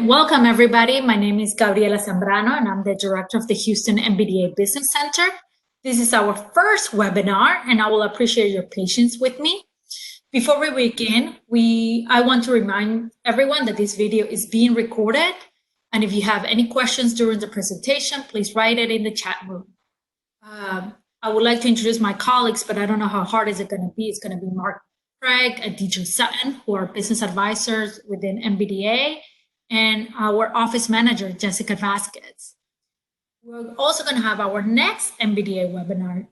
Welcome, everybody. My name is Gabriela Zambrano, and I'm the director of the Houston MBDA Business Center. This is our first webinar, and I will appreciate your patience with me. Before we begin, I want to remind everyone that this video is being recorded, and if you have any questions during the presentation, please write it in the chat room. I would like to introduce my colleagues, but I don't know how hard is it going to be. It's going to be Mark Craig and DJ Sutton, who are business advisors within MBDA, and our office manager, Jessica Vasquez. We're also going to have our next MBDA webinar.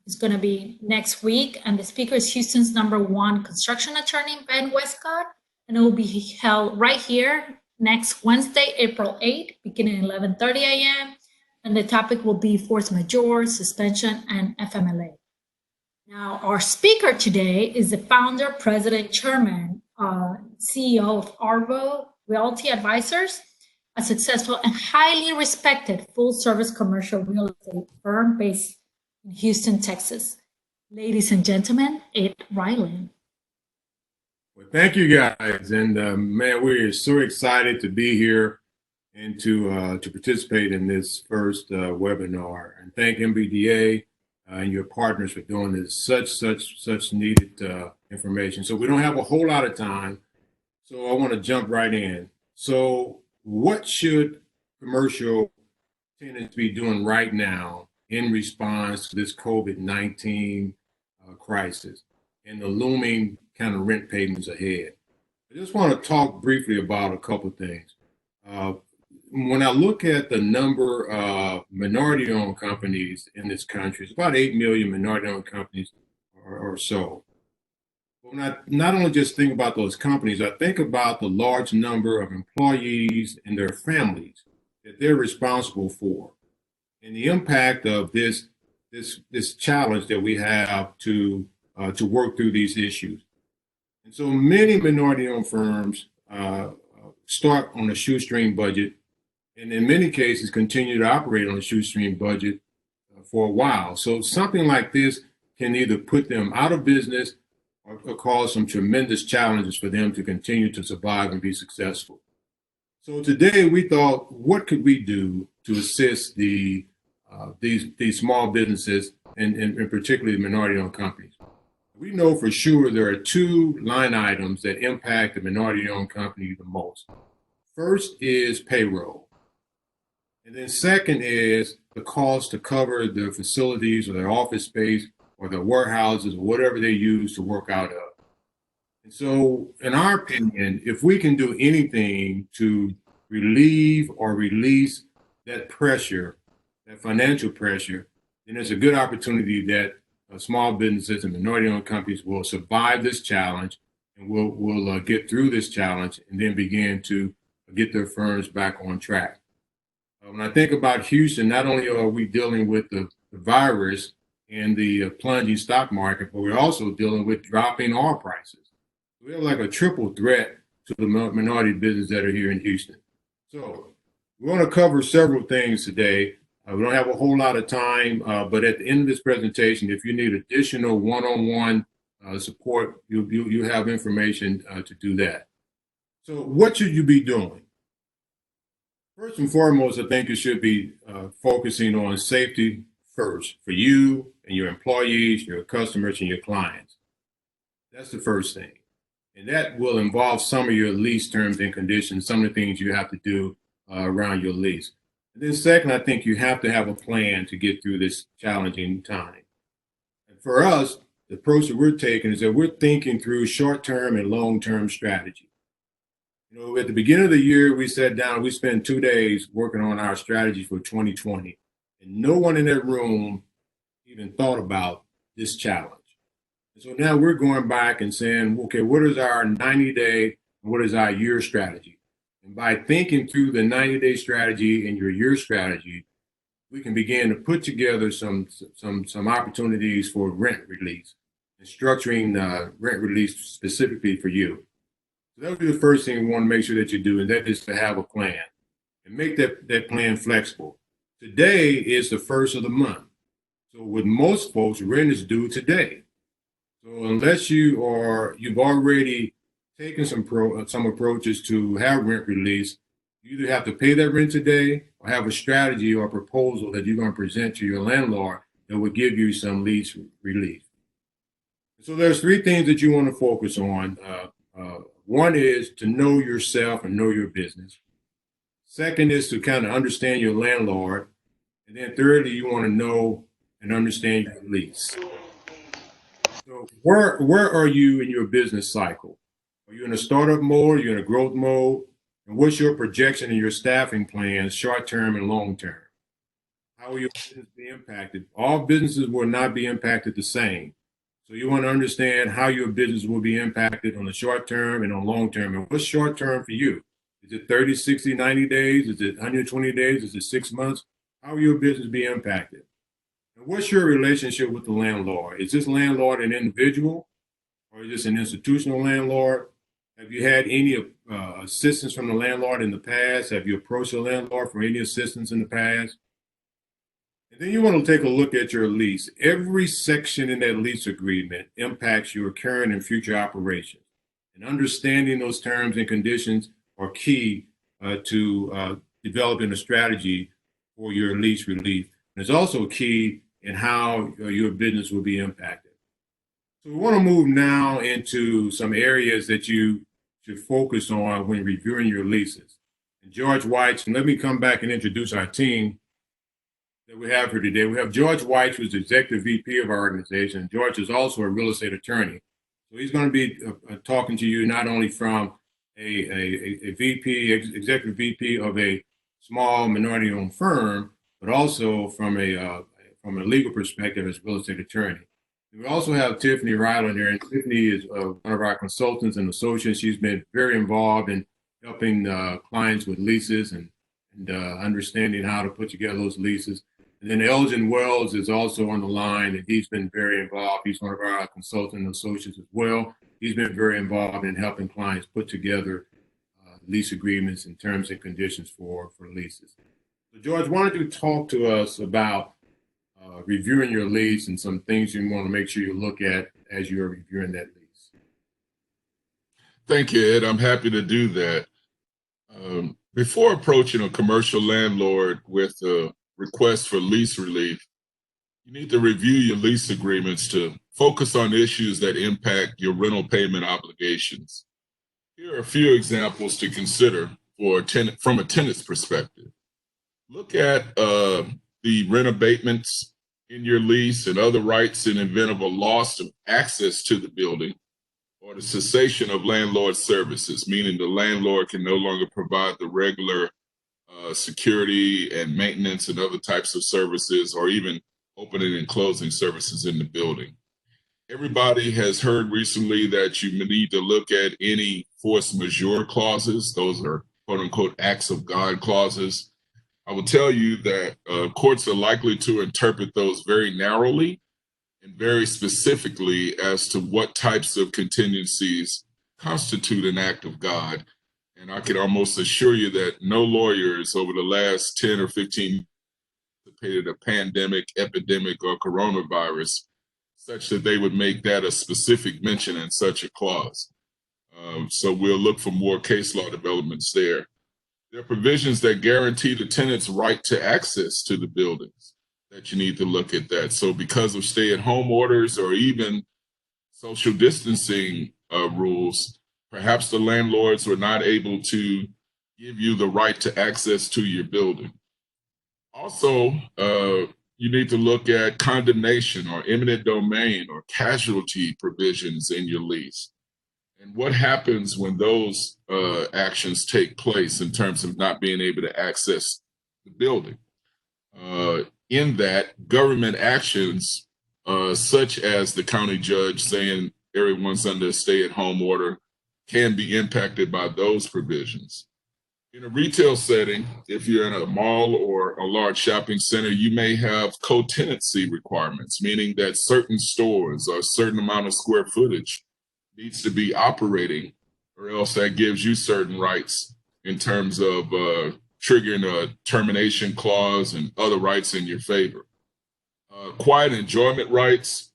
It's going to be next week, and the speaker is Houston's #1 construction attorney, Ben Westcott, and it will be held right here next Wednesday, April 8th, beginning at 11:30 a.m., and the topic will be force majeure, suspension, and FMLA. Now, our speaker today is the founder, president, chairman, CEO of ARVO, Realty Advisors, a successful and highly respected full-service commercial real estate firm based in Houston, Texas. Ladies and gentlemen, it's Ryland. Well, thank you guys, and man, we're so excited to be here and to participate in this first webinar. And thank MBDA and your partners for doing this such needed information. So we don't have a whole lot of time. So I want to jump right in. So what should commercial tenants be doing right now in response to this COVID-19 crisis and the looming kind of rent payments ahead? I just want to talk briefly about a couple of things. When I look at the number of minority-owned companies in this country, it's about 8 million minority-owned companies or so. When I not only just think about those companies, I think about the large number of employees and their families that they're responsible for, and the impact of this challenge that we have to work through these issues. And so many minority-owned firms start on a shoestring budget, and in many cases continue to operate on a shoestring budget for a while. So something like this can either put them out of business or cause some tremendous challenges for them to continue to survive and be successful. So today we thought, what could we do to assist these small businesses and particularly minority-owned companies? We know for sure there are two line items that impact the minority-owned company the most. First is payroll. And then second is the cost to cover their facilities or their office space or their warehouses or whatever they use to work out of. And so in our opinion, if we can do anything to relieve or release that pressure, that financial pressure, then there's a good opportunity that small businesses and minority-owned companies will survive this challenge and will get through this challenge and then begin to get their firms back on track. When I think about Houston, not only are we dealing with the virus and the plunging stock market, but we're also dealing with dropping oil prices. We have like a triple threat to the minority business that are here in Houston. So we want to cover several things today. We don't have a whole lot of time, but at the end of this presentation, if you need additional one-on-one support, you have information to do that. So what should you be doing? First and foremost, I think you should be focusing on safety first for you and your employees, your customers, and your clients. That's the first thing. And that will involve some of your lease terms and conditions, some of the things you have to do around your lease. And then second, I think you have to have a plan to get through this challenging time. And for us, the approach that we're taking is that we're thinking through short-term and long-term strategy. You know, at the beginning of the year, we sat down, we spent 2 days working on our strategy for 2020. And no one in that room even thought about this challenge. And so now we're going back and saying, okay, what is our 90-day and what is our year strategy? And by thinking through the 90-day strategy and your year strategy, we can begin to put together some opportunities for rent release and structuring rent release specifically for you. So that would be the first thing we want to make sure that you do, and that is to have a plan and make that plan flexible. Today is the first of the month. So with most folks, rent is due today. So unless you've already taken some approaches to have rent release. You either have to pay that rent today or have a strategy or a proposal that you're going to present to your landlord that will give you some lease relief. So there's three things that you want to focus on. One is to know yourself and know your business. Second is to kind of understand your landlord. And then thirdly, you want to know and understand your lease. So where are you in your business cycle? Are you in a startup mode? Are you in a growth mode? And what's your projection and your staffing plans, short term and long term? How will your business be impacted? All businesses will not be impacted the same. So you want to understand how your business will be impacted on the short term and on long term. And what's short term for you? Is it 30, 60, 90 days? Is it 120 days? Is it 6 months? How will your business be impacted? And what's your relationship with the landlord? Is this landlord an individual or is this an institutional landlord? Have you had any assistance from the landlord in the past? Have you approached the landlord for any assistance in the past? And then you want to take a look at your lease. Every section in that lease agreement impacts your current and future operations. And understanding those terms and conditions are key to developing a strategy for your lease relief. And it's also key in how your business will be impacted. So we want to move now into some areas that you should focus on when reviewing your leases. And George White, and let me come back and introduce our team that we have here today. We have George White, who's the executive VP of our organization. George is also a real estate attorney. So he's going to be talking to you not only from a VP, executive VP of a small minority-owned firm, but also from a legal perspective as a real estate attorney. We also have Tiffany Ryland here, and Tiffany is one of our consultants and associates. She's been very involved in helping clients with leases and understanding how to put together those leases. And then Elgin Wells is also on the line, and he's been very involved. He's one of our consultant associates as well. He's been very involved in helping clients put together lease agreements and terms and conditions for leases. So George, why don't you talk to us about reviewing your lease and some things you want to make sure you look at as you're reviewing that lease. Thank you, Ed. I'm happy to do that. Before approaching a commercial landlord with a request for lease relief, you need to review your lease agreements to focus on issues that impact your rental payment obligations. Here are a few examples to consider for from a tenant's perspective. Look at the rent abatements in your lease and other rights in event of a loss of access to the building or the cessation of landlord services, meaning the landlord can no longer provide the regular security and maintenance and other types of services, or even opening and closing services in the building. Everybody has heard recently that you need to look at any force majeure clauses. Those are quote unquote acts of God clauses. I will tell you that courts are likely to interpret those very narrowly and very specifically as to what types of contingencies constitute an act of God. And I can almost assure you that no lawyers over the last 10 or 15 anticipated a pandemic, epidemic, or coronavirus such that they would make that a specific mention in such a clause. So we'll look for more case law developments there. There are provisions that guarantee the tenant's right to access to the buildings that you need to look at that. So because of stay-at-home orders or even social distancing rules, perhaps the landlords were not able to give you the right to access to your building. Also, you need to look at condemnation or eminent domain or casualty provisions in your lease. And what happens when those actions take place in terms of not being able to access the building? In that, government actions such as the county judge saying everyone's under a stay-at-home order can be impacted by those provisions. In a retail setting, if you're in a mall or a large shopping center, you may have co-tenancy requirements, meaning that certain stores or a certain amount of square footage needs to be operating, or else that gives you certain rights in terms of triggering a termination clause and other rights in your favor. Quiet enjoyment rights,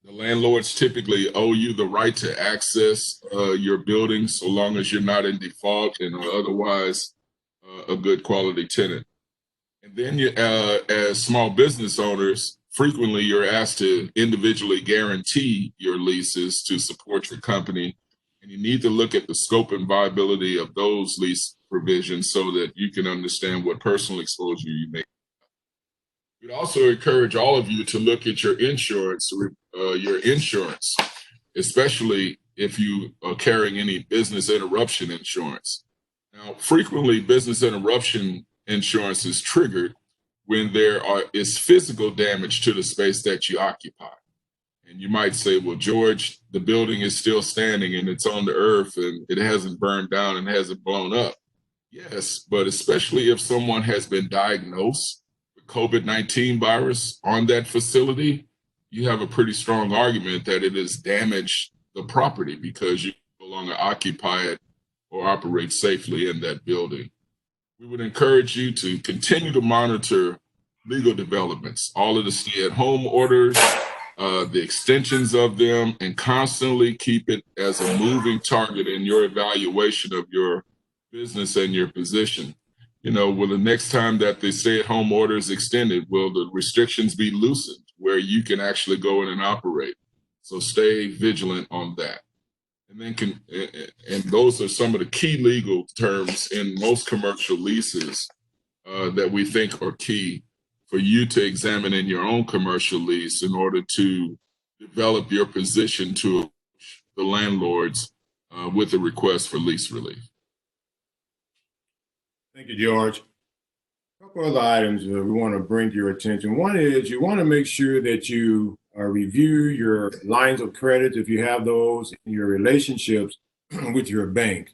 The landlords typically owe you the right to access your building so long as you're not in default and are otherwise a good quality tenant. And then you, as small business owners, frequently you're asked to individually guarantee your leases to support your company. And you need to look at the scope and viability of those lease provisions so that you can understand what personal exposure you may. We'd also encourage all of you to look at your insurance, especially if you are carrying any business interruption insurance. Now, frequently business interruption insurance is triggered when there is physical damage to the space that you occupy. And you might say, well, George, the building is still standing and it's on the earth and it hasn't burned down and hasn't blown up. Yes, but especially if someone has been diagnosed with COVID-19 virus on that facility, you have a pretty strong argument that it has damaged the property because you no longer occupy it or operate safely in that building. We would encourage you to continue to monitor legal developments, all of the stay-at-home orders, the extensions of them, and constantly keep it as a moving target in your evaluation of your business and your position. You know, will the next time that the stay-at-home order is extended, will the restrictions be loosened where you can actually go in and operate? So stay vigilant on that. And then and those are some of the key legal terms in most commercial leases that we think are key for you to examine in your own commercial lease in order to develop your position to the landlords with a request for lease relief. Thank you, George. A couple other items we want to bring to your attention. One is you want to make sure that you review your lines of credit, if you have those, and your relationships with your bank.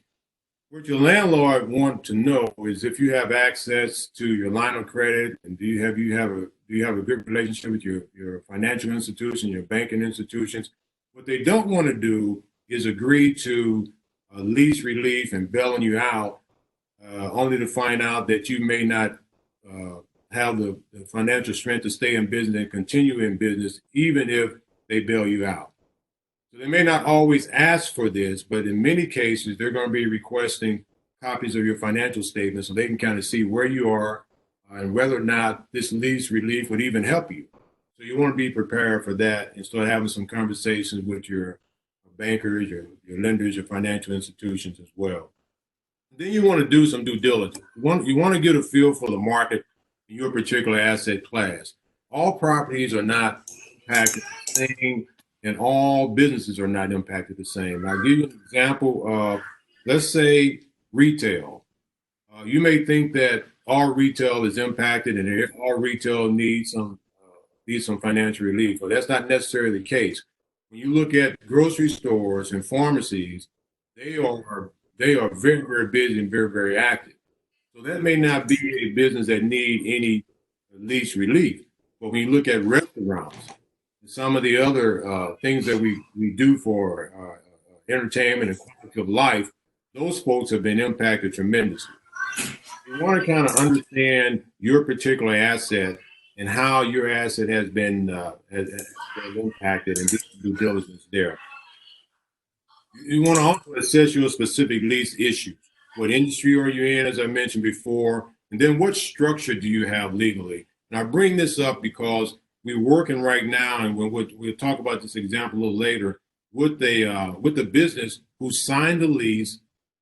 What your landlord wants to know is if you have access to your line of credit, and do you have a good relationship with your financial institution, your banking institutions. What they don't want to do is agree to lease relief and bailing you out, only to find out that you may not have the financial strength to stay in business and continue in business, even if they bail you out. So they may not always ask for this, but in many cases, they're going to be requesting copies of your financial statements so they can kind of see where you are and whether or not this lease relief would even help you. So you want to be prepared for that and start having some conversations with your bankers, your lenders, your financial institutions as well. Then you want to do some due diligence. You want to get a feel for the market in your particular asset class. All properties are not impacted the same, and all businesses are not impacted the same. I'll give you an example of, let's say, retail. You may think that all retail is impacted and all retail needs some financial relief. Well, that's not necessarily the case. When you look at grocery stores and pharmacies, they are very, very busy and very, very active. So that may not be a business that need any lease relief. But when you look at restaurants, and some of the other things that we do for entertainment and quality of life, those folks have been impacted tremendously. You want to kind of understand your particular asset and how your asset has been impacted and do due diligence there. You want to also assess your specific lease issues. What industry are you in, as I mentioned before? And then what structure do you have legally? And I bring this up because we're working right now, and we'll talk about this example a little later, with the business who signed the lease,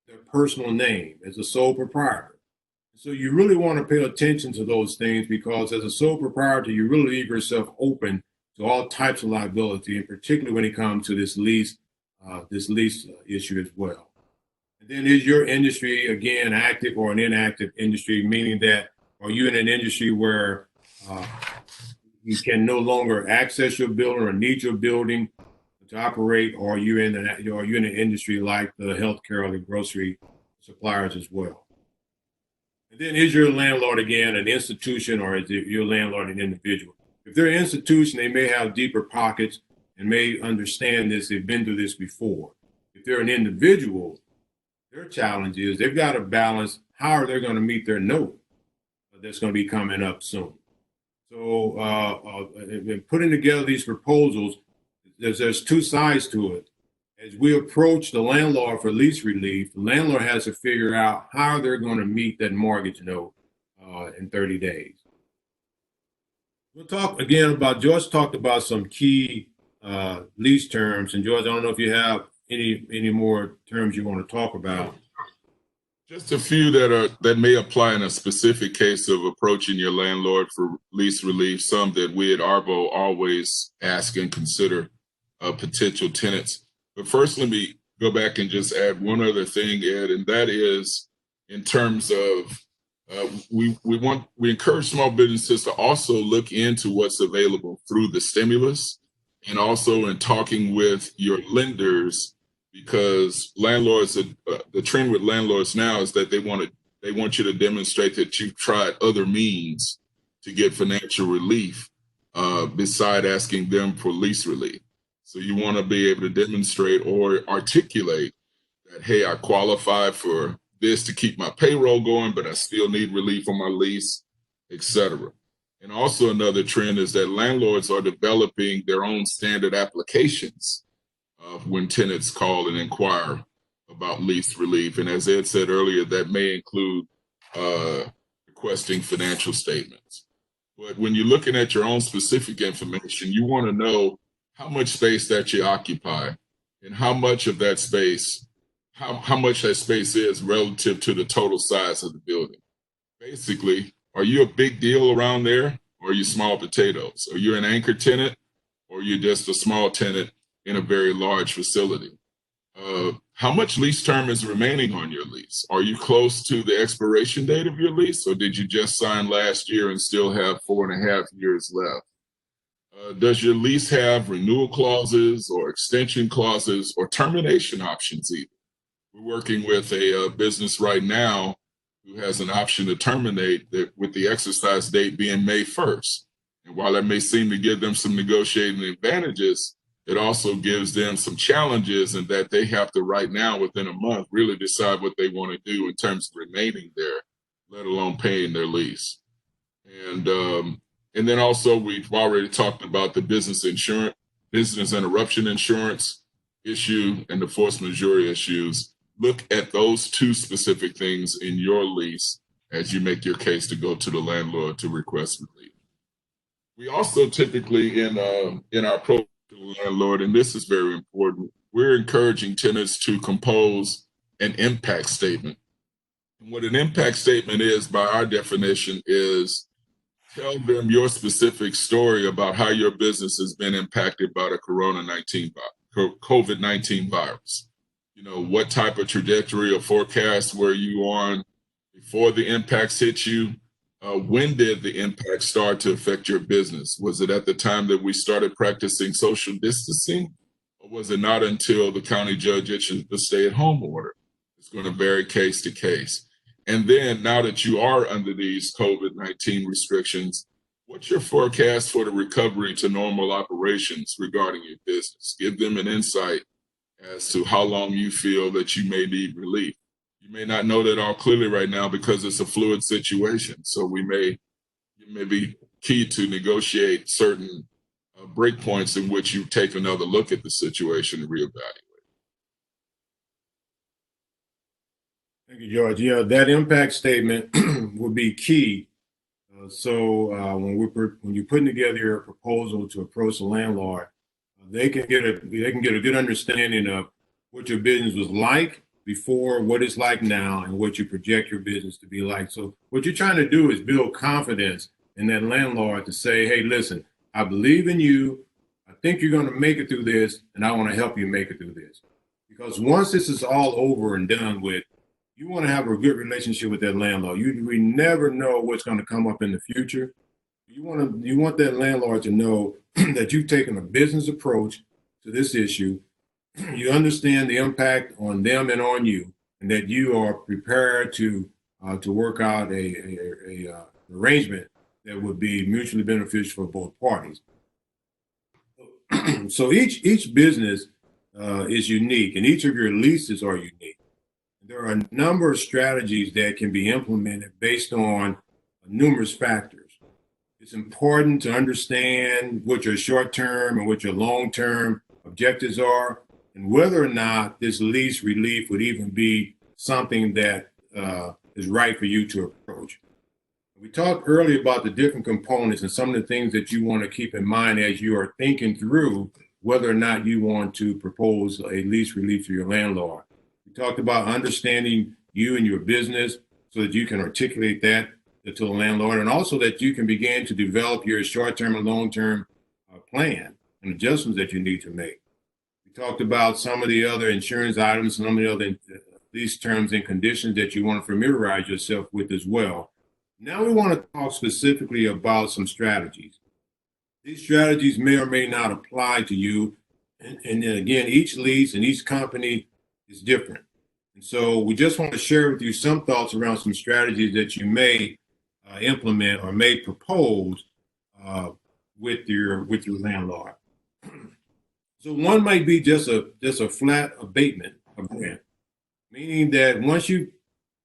their personal name as a sole proprietor. So you really want to pay attention to those things because as a sole proprietor, you really leave yourself open to all types of liability, and particularly when it comes to this lease issue as well. And then is your industry, again, active or an inactive industry, meaning that are you in an industry where you can no longer access your building or need your building to operate, or are you in an industry like the healthcare or the grocery suppliers as well? And then is your landlord, again, an institution, or is your landlord an individual? If they're an institution, they may have deeper pockets and may understand this. They've been through this before. If they're an individual, their challenge is they've got to balance how are they going to meet their note that's going to be coming up soon. So in putting together these proposals, there's two sides to it. As we approach the landlord for lease relief, the landlord has to figure out how they're going to meet that mortgage note in 30 days. We'll talk again about, George talked about some key lease terms. And George, I don't know if you have any more terms you want to talk about. Just a few that may apply in a specific case of approaching your landlord for lease relief. Some that we at ARVO always ask and consider potential tenants. But first, let me go back and just add one other thing, Ed, and that is in terms of we encourage small businesses to also look into what's available through the stimulus, and also in talking with your lenders, because landlords, the trend with landlords now is that they want you to demonstrate that you've tried other means to get financial relief beside asking them for lease relief. So you want to be able to demonstrate or articulate that, hey, I qualify for this to keep my payroll going, but I still need relief on my lease, etc. And also another trend is that landlords are developing their own standard applications when tenants call and inquire about lease relief. And as Ed said earlier, that may include requesting financial statements. But when you're looking at your own specific information, you want to know how much space that you occupy and how much of that space, how much that space is relative to the total size of the building. Basically, are you a big deal around there, or are you small potatoes? Are you an anchor tenant, or are you just a small tenant in a very large facility? How much lease term is remaining on your lease? Are you close to the expiration date of your lease, or did you just sign last year and still have 4.5 years left? Does your lease have renewal clauses or extension clauses or termination options even? We're working with a business right now who has an option to terminate with the exercise date being May 1st. And while that may seem to give them some negotiating advantages, it also gives them some challenges in that they have to right now, within a month, really decide what they want to do in terms of remaining there, let alone paying their lease. And then also we've already talked about the business interruption insurance issue and the force majeure issues. Look at those two specific things in your lease as you make your case to go to the landlord to request relief. We also typically in our approach to the landlord, and this is very important, we're encouraging tenants to compose an impact statement. And what an impact statement is, by our definition, is tell them your specific story about how your business has been impacted by the COVID-19 virus. You know, what type of trajectory or forecast were you on before the impacts hit you? When did the impact start to affect your business? Was it at the time that we started practicing social distancing? Or was it not until the county judge issued the stay-at-home order? It's going to vary case to case. And then now that you are under these COVID-19 restrictions, what's your forecast for the recovery to normal operations regarding your business? Give them an insight as to how long you feel that you may need relief. You may not know that all clearly right now because it's a fluid situation. So it may be key to negotiate certain breakpoints in which you take another look at the situation and reevaluate. Thank you, George. Yeah, that impact statement will be key. When you're putting together your proposal to approach the landlord, they can get a good understanding of what your business was like before, what it's like now, and what you project your business to be like. So what you're trying to do is build confidence in that landlord to say, hey, listen, I believe in you. I think you're going to make it through this, and I want to help you make it through this. Because once this is all over and done with, you want to have a good relationship with that landlord. We never know what's going to come up in the future. You want that landlord to know that you've taken a business approach to this issue. You understand the impact on them and on you, and that you are prepared to work out a arrangement that would be mutually beneficial for both parties. So each business is unique, and each of your leases are unique. There are a number of strategies that can be implemented based on numerous factors. It's important to understand what your short-term and what your long-term objectives are, and whether or not this lease relief would even be something that is right for you to approach. We talked earlier about the different components and some of the things that you want to keep in mind as you are thinking through whether or not you want to propose a lease relief to your landlord. We talked about understanding you and your business so that you can articulate that to the landlord, and also that you can begin to develop your short-term and long-term plan and adjustments that you need to make. We talked about some of the other insurance items, some of the other lease terms and conditions that you want to familiarize yourself with as well. Now we want to talk specifically about some strategies. These strategies may or may not apply to you. And then again, each lease and each company is different. And so we just want to share with you some thoughts around some strategies that you may implement or may propose with your landlord. So one might be just a flat abatement of rent, meaning that once you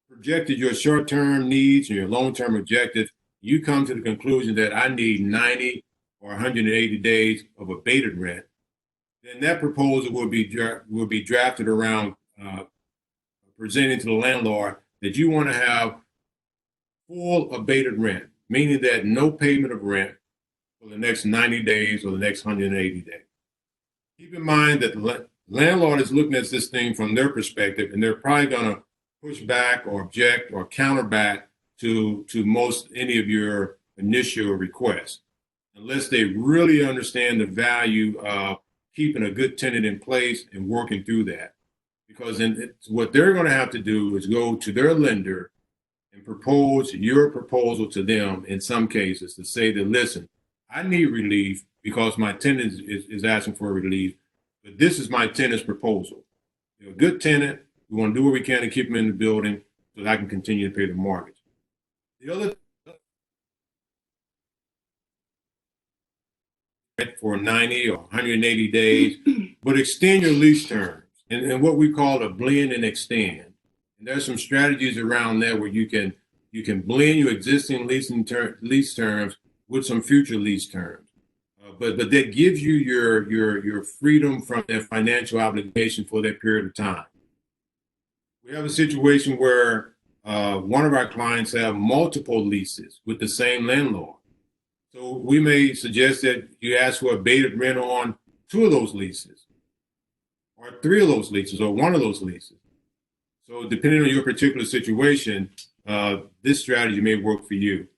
projected your short-term needs and your long-term objectives, you come to the conclusion that I need 90 or 180 days of abated rent, then that proposal will be drafted around presenting to the landlord that you want to have full abated rent, meaning that no payment of rent for the next 90 days or the next 180 days. Keep in mind that the landlord is looking at this thing from their perspective, and they're probably going to push back or object or counter back to most any of your initial requests, unless they really understand the value of keeping a good tenant in place and working through that. Because what they're going to have to do is go to their lender and propose your proposal to them in some cases to say that, listen, I need relief because my tenant is asking for relief, but this is my tenant's proposal. You're a good tenant. We want to do what we can to keep them in the building so that I can continue to pay the mortgage. The other for 90 or 180 days, but extend your lease terms and what we call a blend and extend. And there's some strategies around there where you can blend your existing lease terms with some future lease terms. But that gives you your freedom from that financial obligation for that period of time. We have a situation where one of our clients have multiple leases with the same landlord. So we may suggest that you ask for abated rent on 2 of those leases, or 3 of those leases, or 1 of those leases. So depending on your particular situation, this strategy may work for you.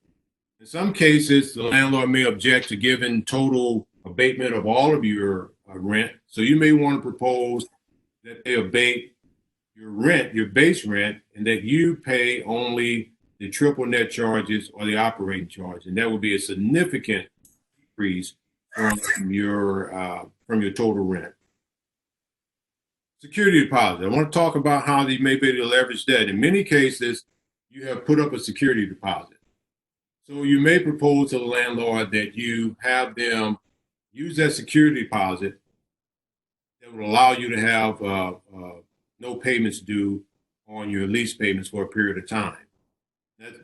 In some cases, the landlord may object to giving total abatement of all of your rent. So you may want to propose that they abate your rent, your base rent, and that you pay only the triple net charges or the operating charge. And that would be a significant increase from your total rent. Security deposit. I want to talk about how you may be able to leverage that. In many cases, you have put up a security deposit. So you may propose to the landlord that you have them use that security deposit that will allow you to have no payments due on your lease payments for a period of time.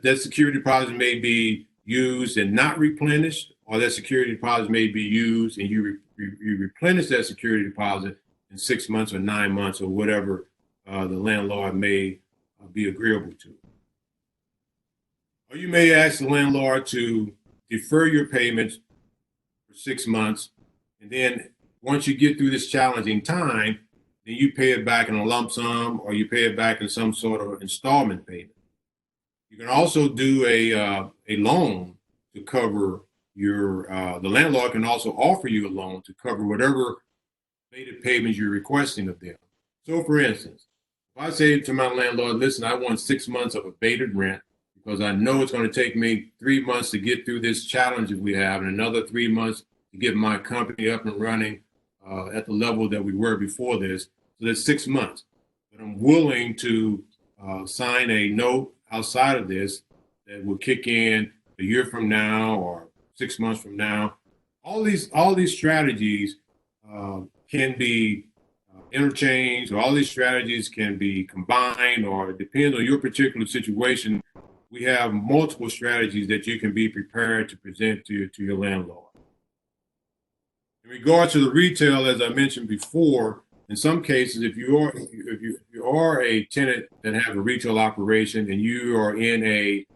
That security deposit may be used and not replenished, or that security deposit may be used and you replenish that security deposit in 6 months or 9 months or whatever the landlord may be agreeable to. Or you may ask the landlord to defer your payments for 6 months, and then once you get through this challenging time, then you pay it back in a lump sum, or you pay it back in some sort of installment payment. You can also do a loan to cover your, the landlord can also offer you a loan to cover whatever abated payments you're requesting of them. So for instance, if I say to my landlord, listen, I want 6 months of abated rent because I know it's going to take me 3 months to get through this challenge that we have and another 3 months to get my company up and running at the level that we were before this. So that's 6 months. But I'm willing to sign a note outside of this that will kick in a year from now or 6 months from now. All these strategies can be interchanged, or all these strategies can be combined, or it depends on your particular situation. We have multiple strategies that you can be prepared to present to your landlord. In regards to the retail, as I mentioned before, in some cases, if you are a tenant that has a retail operation and you are in a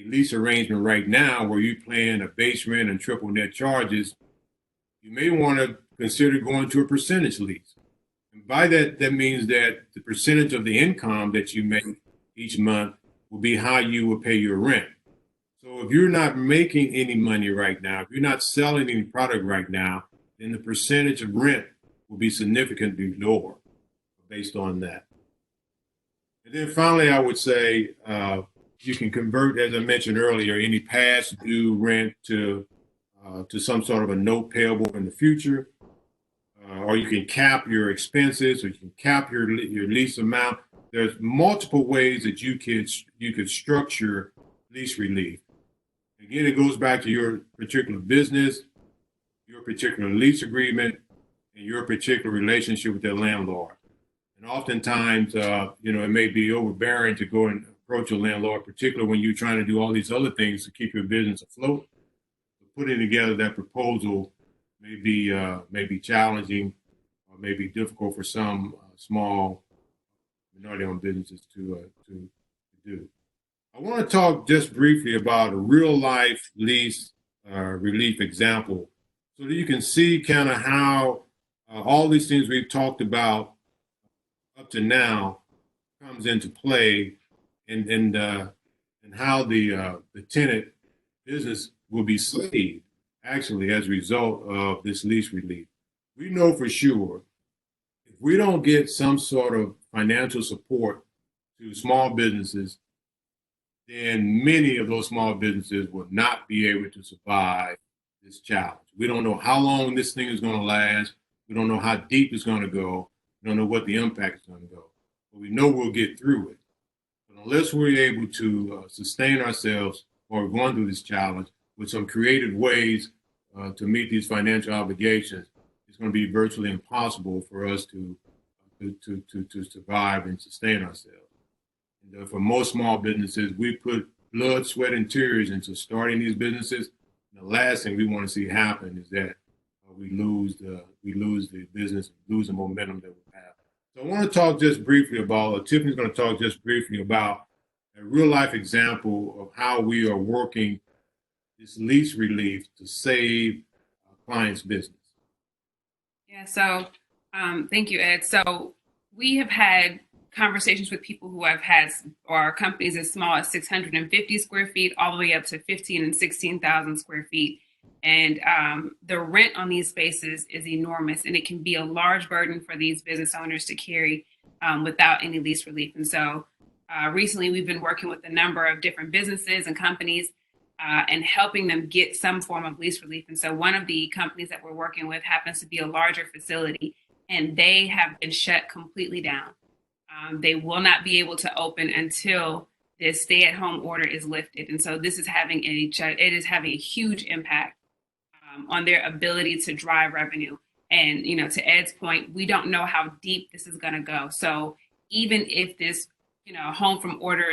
lease arrangement right now where you plan a base rent and triple net charges, you may want to consider going to a percentage lease. And by that, that means that the percentage of the income that you make each month will be how you will pay your rent. So if you're not making any money right now, if you're not selling any product right now, then the percentage of rent will be significantly lower based on that. And then finally, I would say you can convert, as I mentioned earlier, any past due rent to some sort of a note payable in the future, or you can cap your expenses, or you can cap your lease amount. There's multiple ways that you could structure lease relief. Again, it goes back to your particular business, your particular lease agreement, and your particular relationship with their landlord. And oftentimes, it may be overbearing to go and approach a landlord, particularly when you're trying to do all these other things to keep your business afloat. Putting together that proposal may be challenging or may be difficult for some small minority-owned businesses to do. I want to talk just briefly about a real-life lease relief example so that you can see kind of how all these things we've talked about up to now comes into play, and how the tenant business will be saved actually as a result of this lease relief. We know for sure if we don't get some sort of financial support to small businesses, then many of those small businesses will not be able to survive this challenge. We don't know how long this thing is going to last. We don't know how deep it's going to go. We don't know what the impact is going to go. But we know we'll get through it. But unless we're able to sustain ourselves while we're going through this challenge with some creative ways to meet these financial obligations, it's going to be virtually impossible for us to survive and sustain ourselves. And for most small businesses, we put blood, sweat, and tears into starting these businesses. And the last thing we want to see happen is that we lose the business, lose the momentum that we have. So I want to talk just briefly about, Tiffany's going to talk just briefly about a real life example of how we are working this lease relief to save clients' business. Yeah, so thank you, Ed. So we have had conversations with people who have had, or companies as small as 650 square feet all the way up to 15 and 16,000 square feet. And the rent on these spaces is enormous, and it can be a large burden for these business owners to carry without any lease relief. And so recently we've been working with a number of different businesses and companies and helping them get some form of lease relief. And so one of the companies that we're working with happens to be a larger facility, and they have been shut completely down. They will not be able to open until this stay-at-home order is lifted. And so this is having a huge impact on their ability to drive revenue. And, to Ed's point, we don't know how deep this is going to go. So even if this, home from order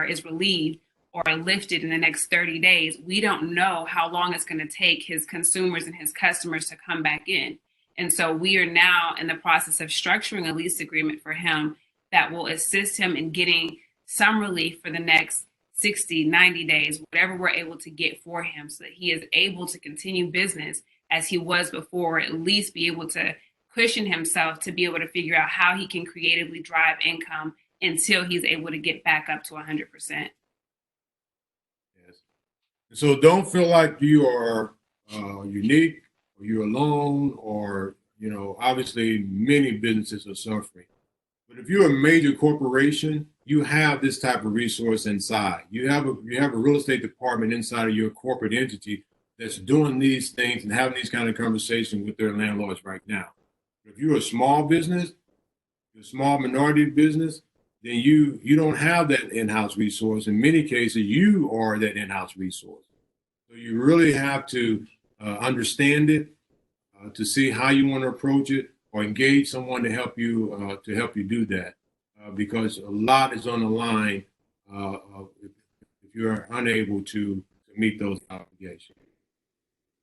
is relieved or lifted in the next 30 days, we don't know how long it's going to take his consumers and his customers to come back in. And so we are now in the process of structuring a lease agreement for him that will assist him in getting some relief for the next 60, 90 days, whatever we're able to get for him, so that he is able to continue business as he was before, or at least be able to cushion himself to be able to figure out how he can creatively drive income until he's able to get back up to 100%. Yes. So don't feel like you are unique, or you're alone, or, obviously many businesses are suffering. But if you're a major corporation, you have this type of resource inside. You have a real estate department inside of your corporate entity that's doing these things and having these kind of conversations with their landlords right now. If you're a small business, you're a small minority business, then you don't have that in-house resource. In many cases, you are that in-house resource. So you really have to understand it, to see how you want to approach it, or engage someone to help you do that, because a lot is on the line if you're unable to meet those obligations.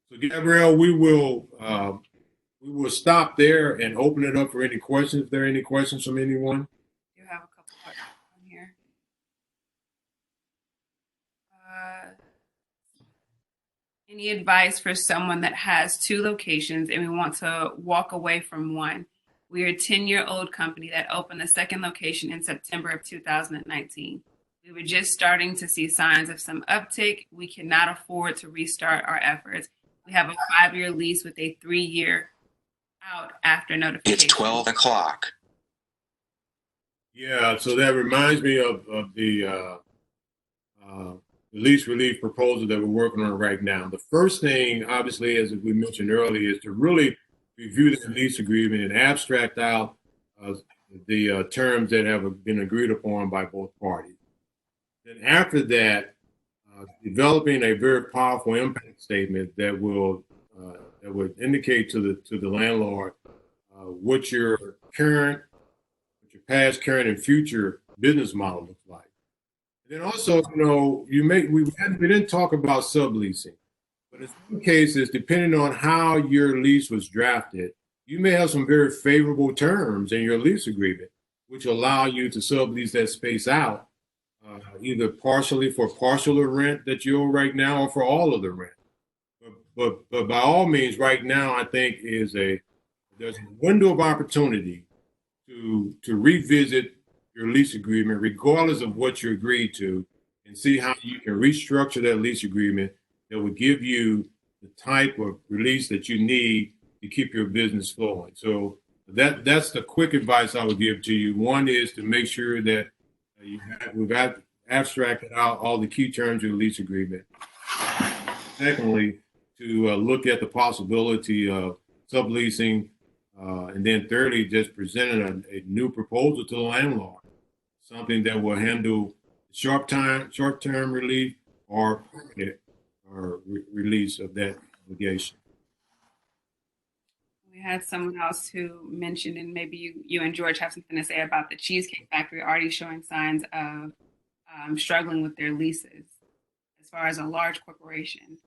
So Gabrielle, we will we will stop there and open it up for any questions. If there are any questions from anyone. You have a couple questions on here. Any advice for someone that has 2 locations and we want to walk away from one? We are a 10-year-old company that opened the second location in September of 2019. We were just starting to see signs of some uptick. We cannot afford to restart our efforts. We have a 5-year lease with a 3-year out after notification. It's 12 o'clock. Yeah, so that reminds me of the lease relief proposal that we're working on right now. The first thing, obviously, as we mentioned earlier, is to really review the lease agreement and abstract out the terms that have been agreed upon by both parties. Then after that, developing a very powerful impact statement that would indicate to the landlord what your past, current, and future business model looks like. And then also, we didn't talk about subleasing, but in some cases, depending on how your lease was drafted, you may have some very favorable terms in your lease agreement, which allow you to sublease that space out, either partially for partial rent that you owe right now or for all of the rent. But by all means, right now, I think there's a window of opportunity to revisit your lease agreement, regardless of what you agreed to, and see how you can restructure that lease agreement that will give you the type of release that you need to keep your business flowing. So that's the quick advice I would give to you. One is to make sure that we've abstracted out all the key terms of the lease agreement. Secondly, to look at the possibility of subleasing, and then thirdly, just presenting a new proposal to the landlord, something that will handle short-term relief or permanent release of that obligation. We had someone else who mentioned, and maybe you and George have something to say about the Cheesecake Factory already showing signs of struggling with their leases as far as a large corporation.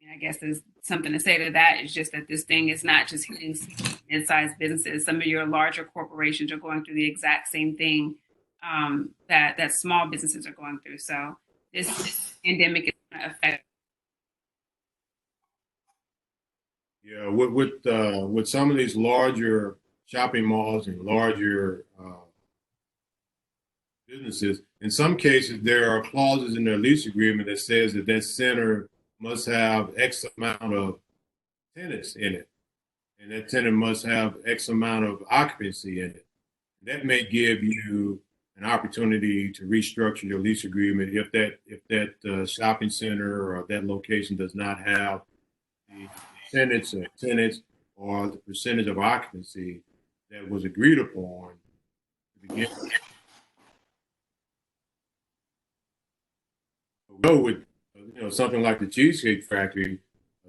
And I guess there's something to say to that. It's just that this thing is not just hitting mid-sized businesses. Some of your larger corporations are going through the exact same thing that small businesses are going through. So this pandemic is going to affect. Yeah, with some of these larger shopping malls and larger businesses, in some cases there are clauses in their lease agreement that says that center must have X amount of tenants in it, and that tenant must have X amount of occupancy in it. That may give you an opportunity to restructure your lease agreement if that shopping center or that location does not have the tenants or the percentage of occupancy that was agreed upon to begin with. Something like the Cheesecake Factory,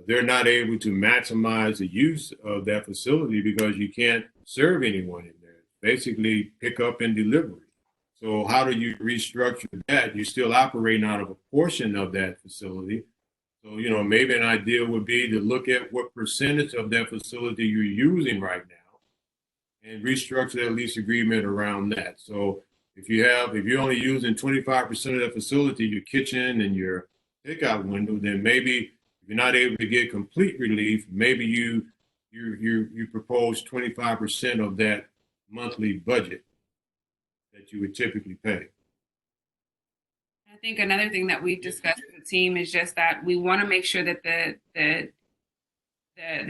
they're not able to maximize the use of that facility because you can't serve anyone in there. Basically, pick up and delivery. So how do you restructure that? You're still operating out of a portion of that facility. So, maybe an idea would be to look at what percentage of that facility you're using right now and restructure that lease agreement around that. So if you're only using 25% of that facility, your kitchen and your takeout window, then maybe if you're not able to get complete relief, maybe you propose 25% of that monthly budget that you would typically pay. I think another thing that we've discussed with the team is just that we want to make sure that the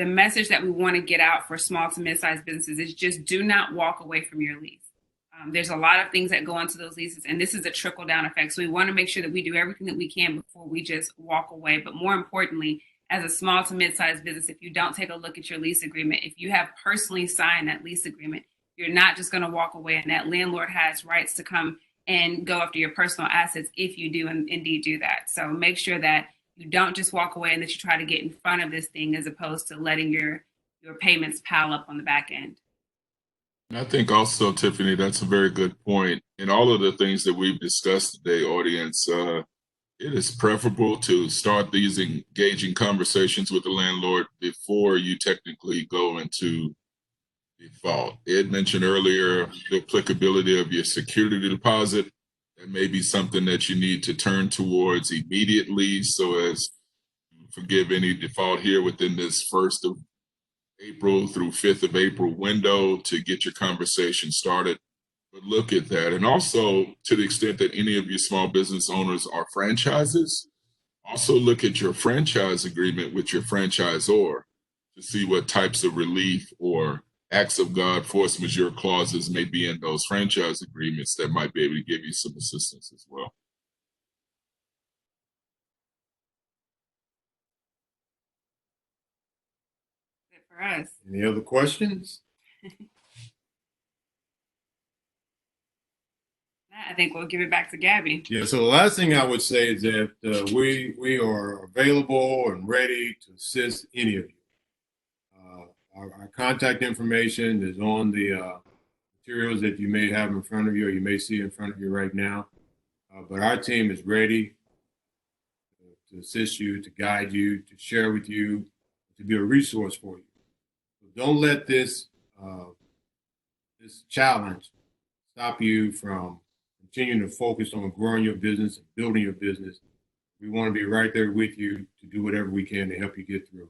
message that we want to get out for small to mid-sized businesses is just do not walk away from your lease. There's a lot of things that go into those leases, and this is a trickle-down effect. So we want to make sure that we do everything that we can before we just walk away. But more importantly, as a small to mid-sized business, if you don't take a look at your lease agreement, if you have personally signed that lease agreement, you're not just going to walk away, and that landlord has rights to come and go after your personal assets if you do indeed do that. So make sure that you don't just walk away and that you try to get in front of this thing as opposed to letting your payments pile up on the back end. I think also, Tiffany, that's a very good point. And all of the things that we've discussed today, audience, it is preferable to start these engaging conversations with the landlord before you technically go into default. Ed mentioned earlier the applicability of your security deposit. That may be something that you need to turn towards immediately so as to forgive any default here within this 1st of April through 5th of April window to get your conversation started. But look at that. And also, to the extent that any of you small business owners are franchises, also look at your franchise agreement with your franchisor to see what types of relief or acts of God, force majeure clauses may be in those franchise agreements that might be able to give you some assistance as well. Good for us. Any other questions? I think we'll give it back to Gabby. Yeah, so the last thing I would say is that we are available and ready to assist any of you. Our contact information is on the materials that you may have in front of you or you may see in front of you right now. But our team is ready to assist you, to guide you, to share with you, to be a resource for you. So don't let this challenge stop you from continuing to focus on growing your business and building your business. We want to be right there with you to do whatever we can to help you get through it.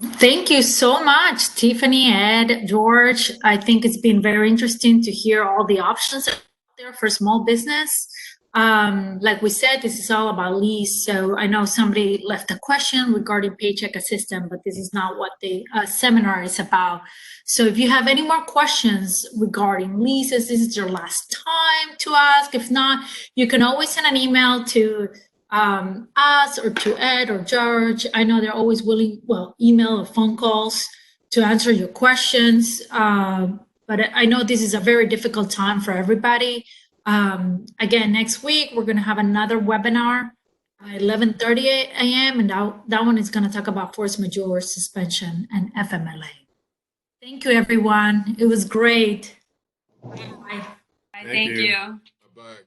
Thank you so much, Tiffany, Ed, George. I think it's been very interesting to hear all the options out there for small business. Like we said, this is all about lease. So I know somebody left a question regarding paycheck assistance, but this is not what the seminar is about. So if you have any more questions regarding leases, this is your last time to ask. If not, you can always send an email to us or to Ed or George. I know they're always willing, email or phone calls to answer your questions. But I know this is a very difficult time for everybody. Again, next week, we're going to have another webinar at 11:30 a.m. And that one is going to talk about force majeure, suspension, and FMLA. Thank you, everyone. It was great. Bye. Thank you. Bye-bye.